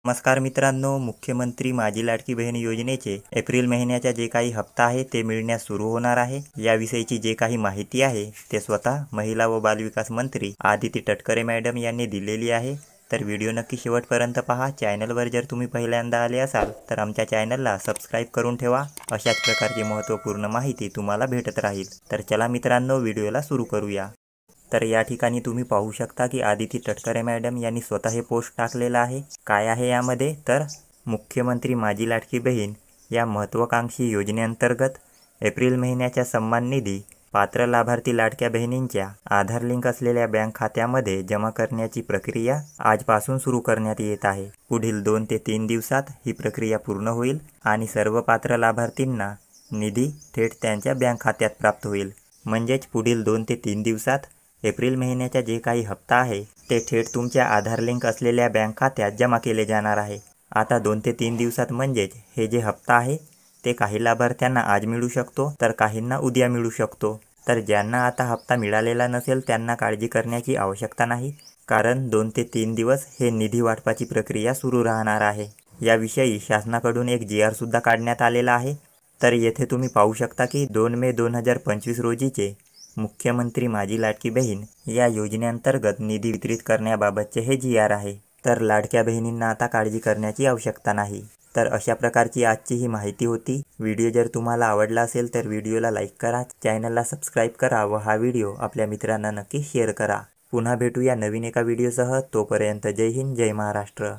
नमस्कार मित्रांनो, मुख्यमंत्री माझी लाडकी बहीण योजनेचे एप्रिल महिन्याचा जे काही हप्ता आहे ते मिळण्यास सुरू होणार आहे। याविषयीची जे काही माहिती आहे ते स्वतः महिला व बालविकास मंत्री आदिती तटकरे मॅडम यांनी दिलेली आहे। तर व्हिडिओ नक्की शेवटपर्यंत पहा। चॅनलवर जर तुम्ही पहिल्यांदा आले असाल तर आमच्या चॅनलला सबस्क्राईब करून ठेवा। अशाच प्रकारची महत्त्वपूर्ण माहिती तुम्हाला भेटत राहील। तर चला मित्रांनो, व्हिडिओला सुरू करूया। तर या ठिकाणी तुम्ही पाहू शकता की आदिती तटकरे मॅडम यांनी स्वतः हे पोस्ट टाकलेलं आहे। काय आहे यामध्ये, तर मुख्यमंत्री माझी लाडकी बहीण या महत्त्वाकांक्षी योजनेअंतर्गत एप्रिल महिन्याच्या सन्मान निधी पात्र लाभार्थी लाडक्या बहिणींच्या आधार लिंक असलेल्या बँक खात्यामध्ये जमा करण्याची प्रक्रिया आजपासून सुरू करण्यात येत आहे। पुढील 2 ते 3 दिवसात ही प्रक्रिया पूर्ण होईल आणि सर्व पात्र लाभार्थींना निधी थेट त्यांच्या बँक खात्यात प्राप्त होईल। म्हणजेच पुढील 2 ते 3 दिवसात एप्रिल महिन्याचा जे काही हप्ता आहे ते थेट तुमच्या आधार लिंक असलेल्या बँक खात्यात जमा केले जाणार आहे। आता 2 ते 3 दिवसात म्हणजेच हे जे हप्ता आहे ते काही लाभार्थ्यांना आज मिळू शकतो तर काहींना उद्या मिळू शकतो। तर ज्यांना आता हप्ता मिळालेला नसेल त्यांना काळजी करण्याची आवश्यकता नाही, कारण 2 ते 3 दिवस हे निधी वाटपाची प्रक्रिया सुरू राहणार आहे। याविषयी शासनाकडून एक GR सुद्धा काढण्यात आलेला आहे। तर येथे तुम्ही पाहू शकता की 2 मे 2025 रोजीचे मुख्यमंत्री माझी लाडकी बहीण या योजनेअंतर्गत निधी वितरित करण्याबाबतचे हे GR आहे। तर लाडक्या बहिणींना आता काळजी करण्याची आवश्यकता नाही। तर अशा प्रकारची आजची ही माहिती होती। व्हिडिओ जर तुम्हाला आवडला असेल तर व्हिडिओला लाईक करा, चॅनलला सबस्क्राईब करा व हा व्हिडिओ आपल्या मित्रांना नक्की शेअर करा। पुन्हा भेटूया नवीन एका व्हिडिओसह। तोपर्यंत जय हिंद, जय महाराष्ट्र।